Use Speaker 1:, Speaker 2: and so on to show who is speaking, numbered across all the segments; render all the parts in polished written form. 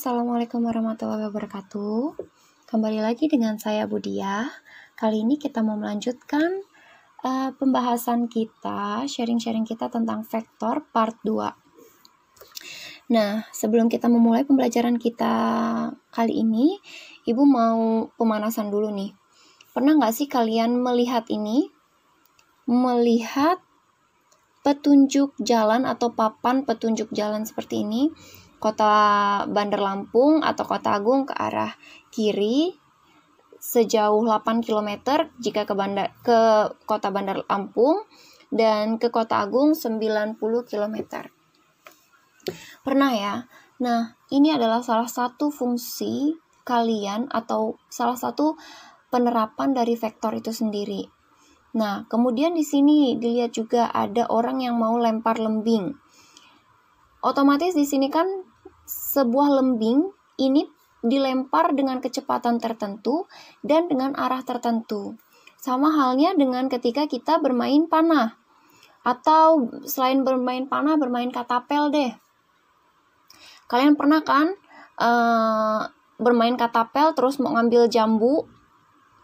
Speaker 1: Assalamualaikum warahmatullahi wabarakatuh. Kembali lagi dengan saya Budia. Kali ini kita mau melanjutkan pembahasan kita, sharing-sharing kita tentang vektor part 2. Nah, sebelum kita memulai pembelajaran kita kali ini, Ibu mau pemanasan dulu nih. Pernah nggak sih kalian melihat ini? Melihat petunjuk jalan atau papan petunjuk jalan seperti ini. Kota Bandar Lampung atau Kota Agung ke arah kiri sejauh 8 km jika ke Kota Bandar Lampung, dan ke Kota Agung 90 km. Pernah ya? Nah, ini adalah salah satu fungsi kalian atau salah satu penerapan dari vektor itu sendiri. Nah, kemudian di sini dilihat juga ada orang yang mau lempar lembing. Otomatis di sini kan sebuah lembing ini dilempar dengan kecepatan tertentu dan dengan arah tertentu. Sama halnya dengan ketika kita bermain panah. Atau selain bermain panah, bermain katapel deh. Kalian pernah kan bermain katapel terus mau ngambil jambu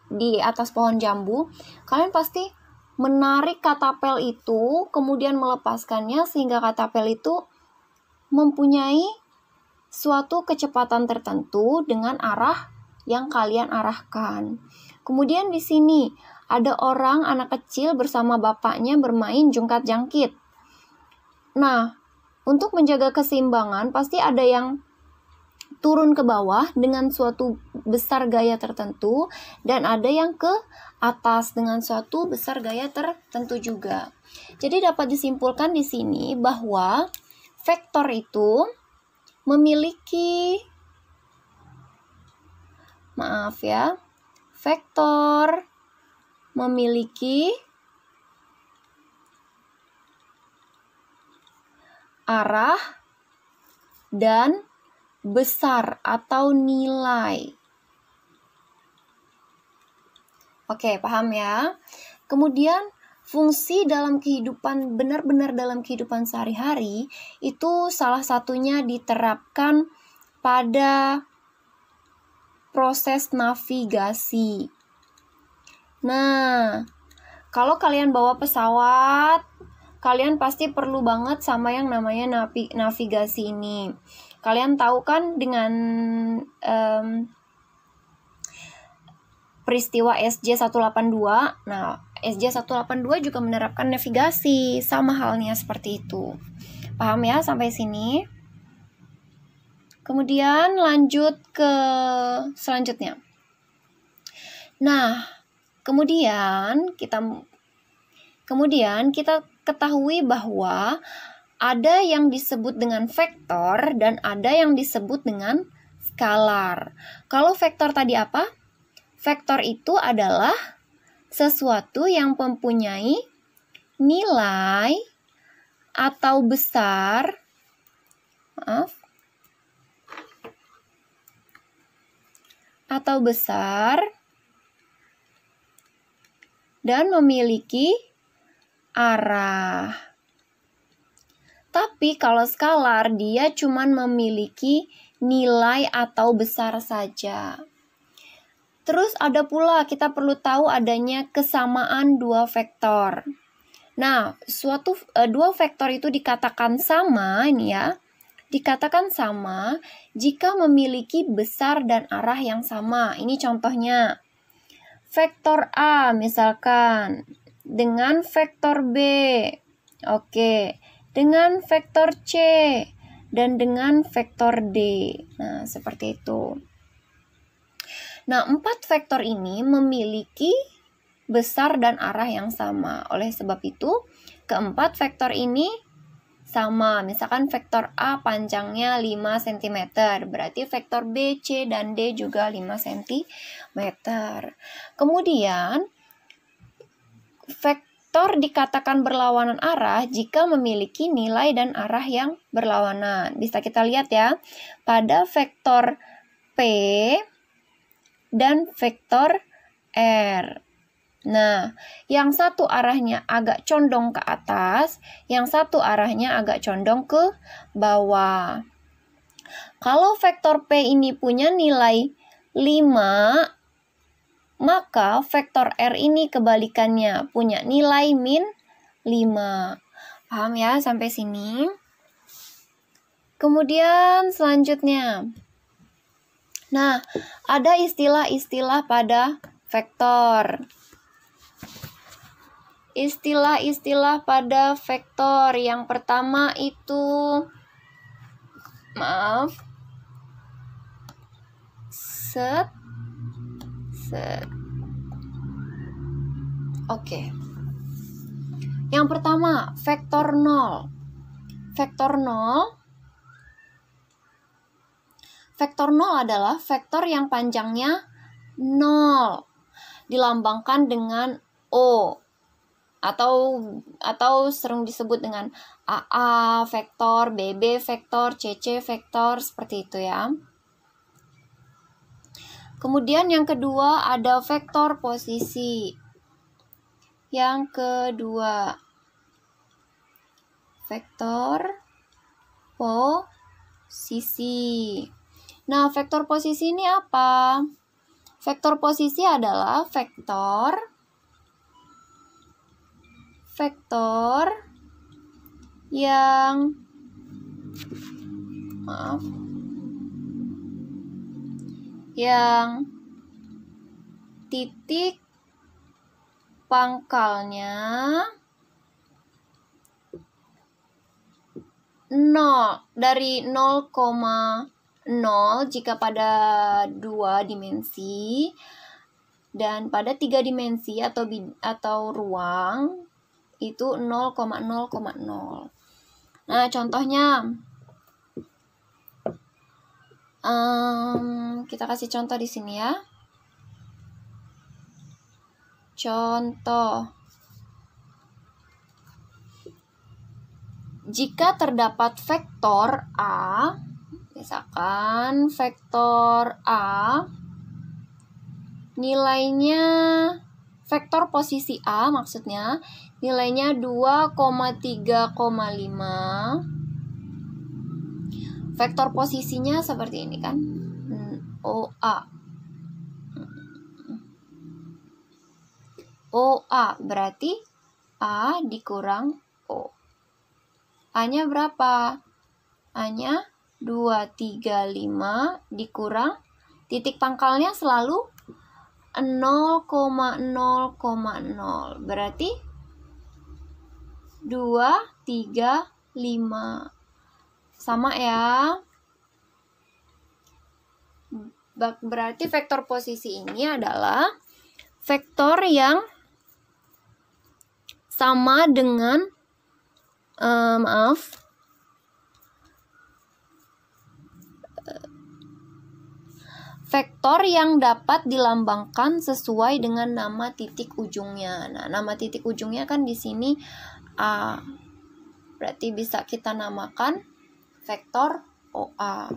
Speaker 1: di atas pohon jambu? Kalian pasti menarik katapel itu, kemudian melepaskannya sehingga katapel itu mempunyai suatu kecepatan tertentu dengan arah yang kalian arahkan. Kemudian di sini ada orang anak kecil bersama bapaknya bermain jungkat-jangkit. Nah, untuk menjaga keseimbangan pasti ada yang turun ke bawah dengan suatu besar gaya tertentu dan ada yang ke atas dengan suatu besar gaya tertentu juga. Jadi dapat disimpulkan di sini bahwa vektor itu memiliki vektor memiliki arah dan besar atau nilai. Oke, paham ya? Kemudian fungsi dalam kehidupan, benar-benar dalam kehidupan sehari-hari, itu salah satunya diterapkan pada proses navigasi. Nah, kalau kalian bawa pesawat, kalian pasti perlu banget sama yang namanya navigasi ini. Kalian tahu kan dengan peristiwa SJ182, nah SJ182 juga menerapkan navigasi, sama halnya seperti itu. Paham ya sampai sini? Kemudian lanjut ke selanjutnya. Nah, kemudian kita ketahui bahwa ada yang disebut dengan vektor dan ada yang disebut dengan skalar. Kalau vektor tadi apa? Vektor itu adalah sesuatu yang mempunyai nilai atau besar dan memiliki arah. Tapi kalau skalar dia cuma memiliki nilai atau besar saja. Terus ada pula kita perlu tahu adanya kesamaan dua vektor. Nah, dua vektor itu dikatakan sama ini ya. Dikatakan sama jika memiliki besar dan arah yang sama. Ini contohnya. Vektor A misalkan dengan vektor B. Oke, dengan vektor C dan dengan vektor D. Nah, seperti itu. Nah, 4 vektor ini memiliki besar dan arah yang sama. Oleh sebab itu, keempat vektor ini sama. Misalkan vektor A panjangnya 5 cm. Berarti vektor B, C, dan D juga 5 cm. Kemudian, vektor dikatakan berlawanan arah jika memiliki nilai dan arah yang berlawanan. Bisa kita lihat ya, pada vektor P dan vektor R. Nah, yang satu arahnya agak condong ke atas, yang satu arahnya agak condong ke bawah. Kalau vektor P ini punya nilai 5, maka vektor R ini kebalikannya, punya nilai min 5. Paham ya sampai sini? Kemudian selanjutnya. Nah, ada istilah-istilah pada vektor. Istilah-istilah pada vektor. Yang pertama itu, Oke. Yang pertama, vektor 0. Vektor 0 adalah vektor yang panjangnya 0, dilambangkan dengan O, atau sering disebut dengan AA vektor, BB vektor, CC vektor, seperti itu ya. Kemudian yang kedua ada vektor posisi. Yang kedua, vektor posisi. Nah, vektor posisi ini apa? Vektor posisi adalah vektor yang titik pangkalnya 0, dari 0,0 jika pada 2 dimensi, dan pada 3 dimensi atau ruang itu 0,0,0. Nah, contohnya kita kasih contoh di sini ya. Contoh, jika terdapat vektor A, misalkan vektor A nilainya, vektor posisi A maksudnya nilainya 2,3,5. Vektor posisinya seperti ini kan, OA berarti A dikurang O. A-nya berapa? A-nya 235 dikurang titik pangkalnya selalu 0,0,0. Berarti 235. Sama ya. Berarti vektor posisi ini adalah vektor yang sama dengan vektor yang dapat dilambangkan sesuai dengan nama titik ujungnya. Nah, nama titik ujungnya kan di sini A. Berarti bisa kita namakan vektor OA.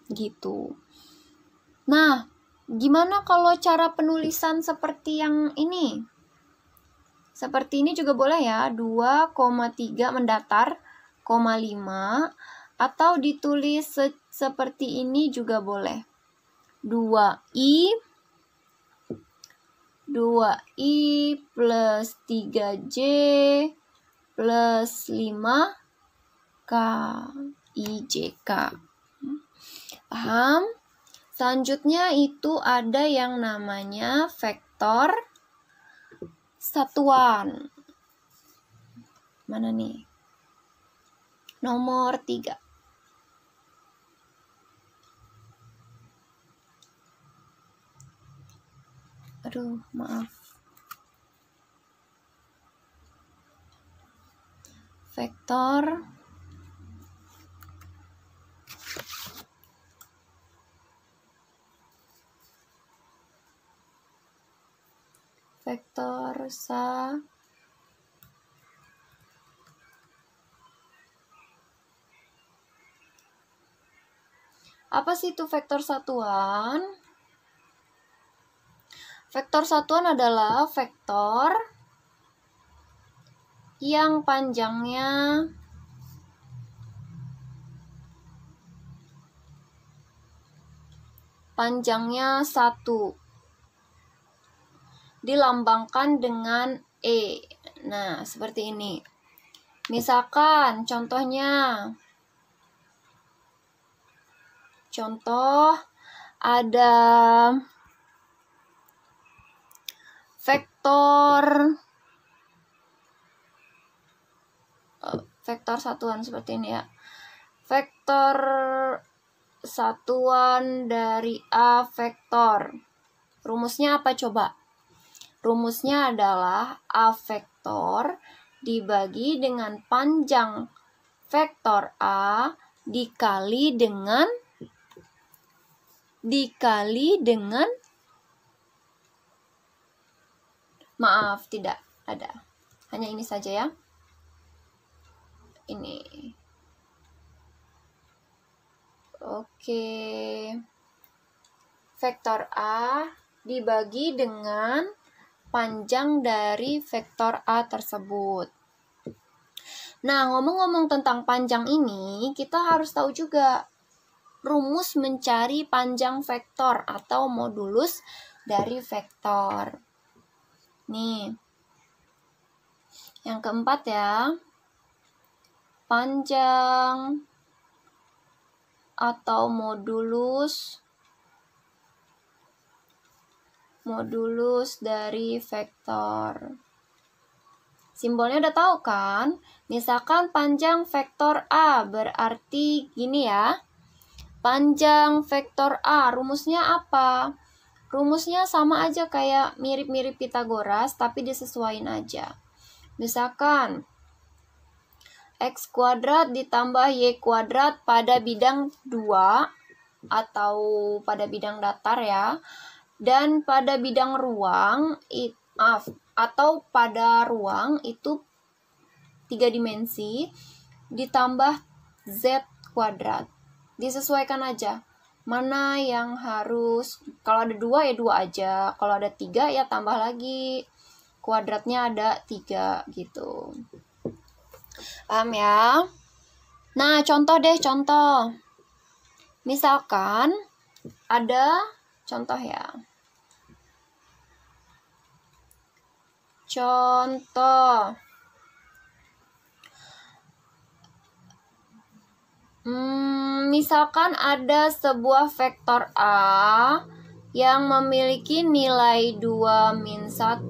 Speaker 1: Gitu. Nah, gimana kalau cara penulisan seperti yang ini? Seperti ini juga boleh ya, 2,3 mendatar, 5, atau ditulis seperti ini juga boleh. 2i plus 3j plus 5k IJK. Paham? Selanjutnya itu ada yang namanya vektor satuan. Mana nih? Nomor 3. Aduh, maaf. Vektor apa sih itu vektor satuan? Vektor satuan adalah vektor yang panjangnya panjangnya 1. Dilambangkan dengan E. Nah, seperti ini. Misalkan contohnya, contoh ada vektor satuan seperti ini ya. Vektor satuan dari A vektor. Rumusnya apa coba? Rumusnya adalah A vektor dibagi dengan panjang vektor A dikali dengan maaf, tidak ada. Hanya ini saja ya. Ini. Oke. Vektor A dibagi dengan panjang dari vektor A tersebut. Nah, ngomong-ngomong tentang panjang ini, kita harus tahu juga rumus mencari panjang vektor atau modulus dari vektor. Nih, yang keempat ya, panjang atau modulus dari vektor. Simbolnya udah tahu kan? Misalkan panjang vektor A berarti gini ya. Panjang vektor A, rumusnya apa? Rumusnya sama aja kayak mirip-mirip Pitagoras, tapi disesuaiin aja. Misalkan, X kuadrat ditambah Y kuadrat pada bidang 2, atau pada bidang datar ya. Dan pada bidang ruang, atau pada ruang itu 3 dimensi, ditambah Z kuadrat. Disesuaikan aja. Mana yang harus, kalau ada 2 ya 2 aja. Kalau ada 3 ya tambah lagi. Kuadratnya ada 3 gitu. Paham ya? Nah, contoh deh, contoh. Misalkan ada contoh ya. Contoh. Misalkan ada sebuah vektor A yang memiliki nilai 2, min 1,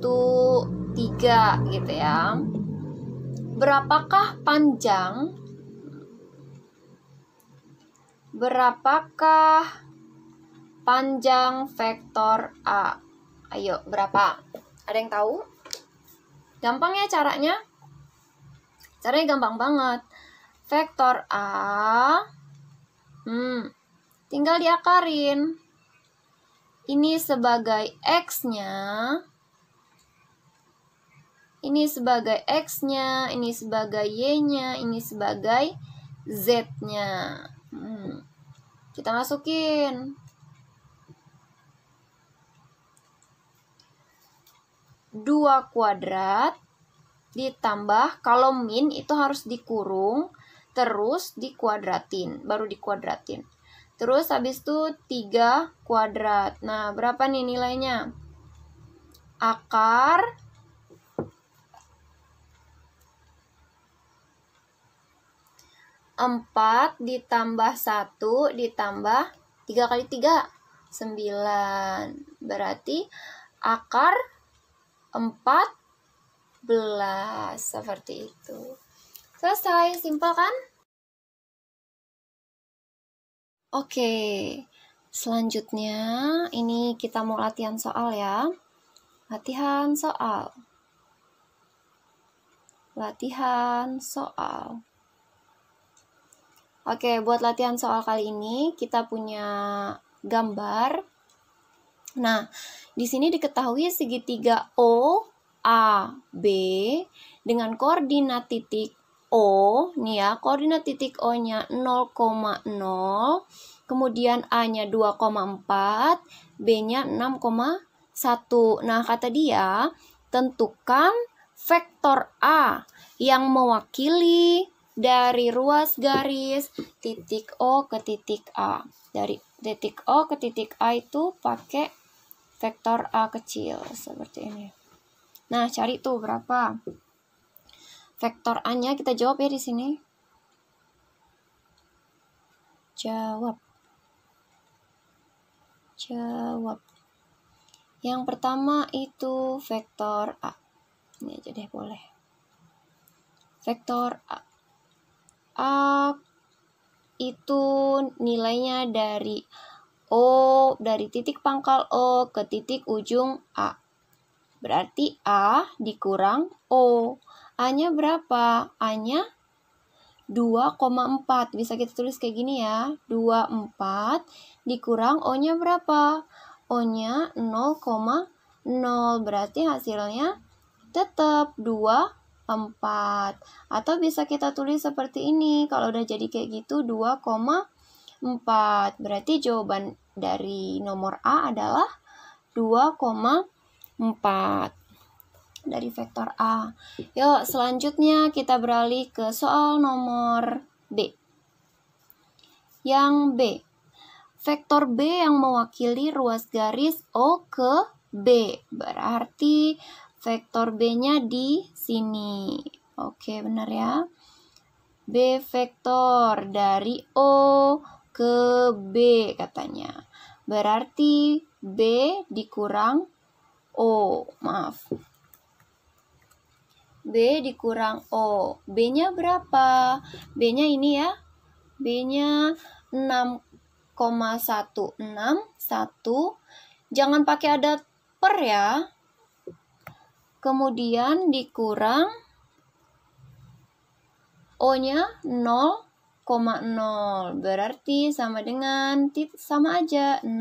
Speaker 1: 3 gitu ya. Berapakah panjang vektor A? Ayo, berapa? Ada yang tahu? Gampang ya caranya? Caranya gampang banget. Vektor A, tinggal diakarin. Ini sebagai X-nya, ini sebagai X-nya, ini sebagai Y-nya, ini sebagai Z-nya. Kita masukin. 2 kuadrat ditambah, kalau min itu harus dikurung, terus dikuadratin, baru dikuadratin. Terus habis itu 3 kuadrat. Nah, berapa nih nilainya? Akar empat ditambah 1 ditambah 3 kali 3, 9. Berarti akar 14. Seperti itu. Selesai, simpel kan? Oke, selanjutnya ini kita mau latihan soal ya. Latihan soal. Oke, buat latihan soal kali ini kita punya gambar. Nah, di sini diketahui segitiga OAB dengan koordinat titik O, nih ya, koordinat titik O-nya 0,0, kemudian A-nya 2,4, B-nya 6,1. Nah, kata dia, tentukan vektor A yang mewakili dari ruas garis titik O ke titik A. Dari Titik O ke titik A itu pakai vektor A kecil seperti ini. Nah, cari tuh berapa. Vektor A-nya kita jawab ya di sini. Jawab. Yang pertama itu vektor A. Ini aja deh boleh. Vektor A. A itu nilainya dari O, dari titik pangkal O ke titik ujung A. Berarti A dikurang O. A-nya berapa? A-nya 2,4. Bisa kita tulis kayak gini ya. 24 dikurang O-nya berapa? O-nya 0,0. Berarti hasilnya tetap 24. Atau bisa kita tulis seperti ini. Kalau udah jadi kayak gitu 2,4. Berarti jawaban dari nomor A adalah 2,4 dari vektor A. Yuk, selanjutnya kita beralih ke soal nomor B. Yang B. Vektor B yang mewakili ruas garis O ke B. Berarti vektor B-nya di sini. Oke, benar ya. B vektor dari O ke B katanya. Berarti B dikurang O. Maaf. B dikurang O. B-nya berapa? B-nya ini ya. B-nya 6,161. Jangan pakai ada per ya. Kemudian dikurang O-nya 0,0. Berarti sama dengan sama aja 6,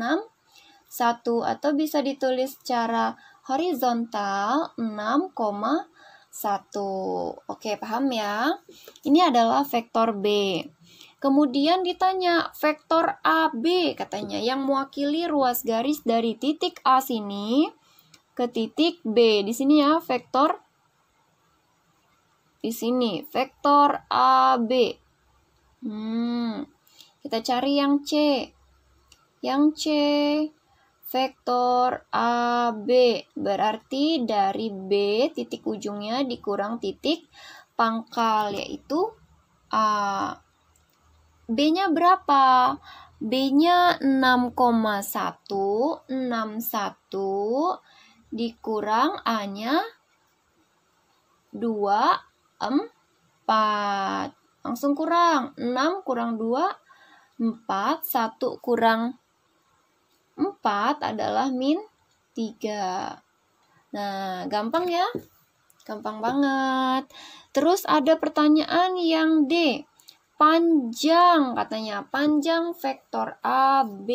Speaker 1: 1. Atau bisa ditulis secara horizontal 6,1. Oke, paham ya? Ini adalah vektor B. Kemudian ditanya vektor AB katanya yang mewakili ruas garis dari titik A sini ke titik B. Di sini ya vektor. Di sini vektor AB. Kita cari yang C. Yang C vektor AB berarti dari B titik ujungnya dikurang titik pangkal yaitu A. B-nya berapa? B-nya 6,161 dikurang A-nya 24. Langsung kurang. 6 kurang 2, 4. 1 kurang 4 adalah min 3. Nah, gampang ya? Gampang banget. Terus ada pertanyaan yang D. Panjang katanya. Panjang vektor A, B,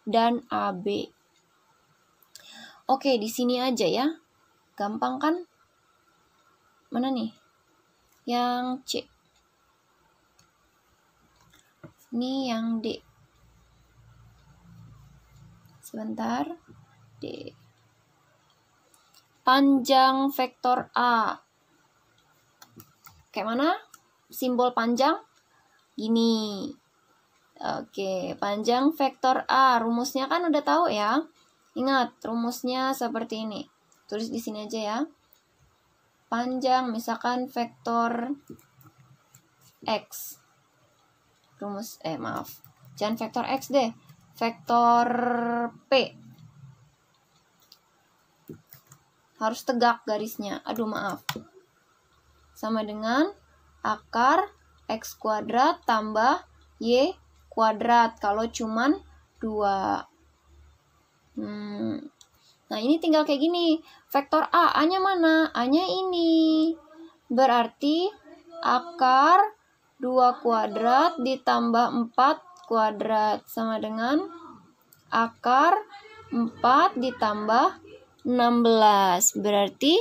Speaker 1: dan AB. Oke, di sini aja ya. Gampang kan? Mana nih? Yang C. Ini yang D. Sebentar. D. Panjang vektor A. Kayak mana? Simbol panjang? Gini. Oke, panjang vektor A. Rumusnya kan udah tahu ya. Ingat, rumusnya seperti ini. Tulis di sini aja ya. Panjang, misalkan vektor X. Maaf. Jangan vektor X deh. Vektor P. Harus tegak garisnya. Aduh, maaf. Sama dengan akar X kuadrat tambah Y kuadrat. Kalau cuman 2. Nah, ini tinggal kayak gini. Vektor A, A-nya mana? A-nya ini. Berarti akar 2 kuadrat ditambah 4 kuadrat sama dengan akar 4 ditambah 16. Berarti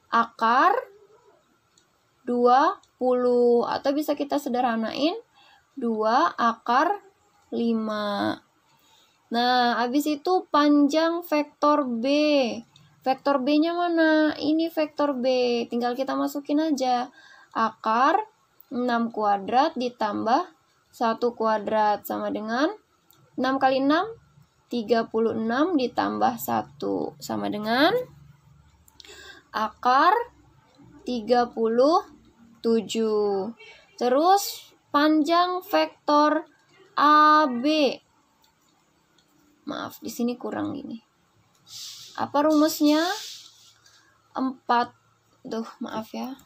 Speaker 1: akar 20. Atau bisa kita sederhanain 2 akar 5. Nah, habis itu panjang vektor B. Vektor B-nya mana? Ini vektor B. Tinggal kita masukin aja. Akar 6 kuadrat ditambah 1 kuadrat sama dengan 6 kali 6, 36 ditambah 1 sama dengan akar 37. Terus panjang vektor AB. Maaf, di sini kurang gini. Apa rumusnya? 4. Maaf ya.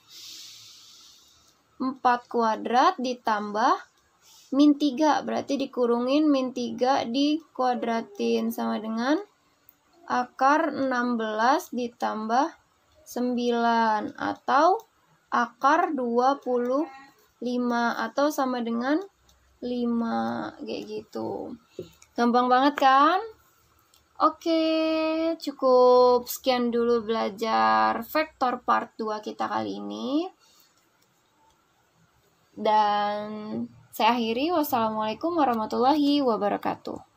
Speaker 1: 4 kuadrat ditambah min 3. Berarti dikurungin min 3 dikuadratin sama dengan akar 16 ditambah 9 atau akar 25 atau sama dengan 5 kayak gitu. Gampang banget kan? Oke, cukup sekian dulu belajar vektor part 2 kita kali ini. Dan saya akhiri. Wassalamualaikum warahmatullahi wabarakatuh.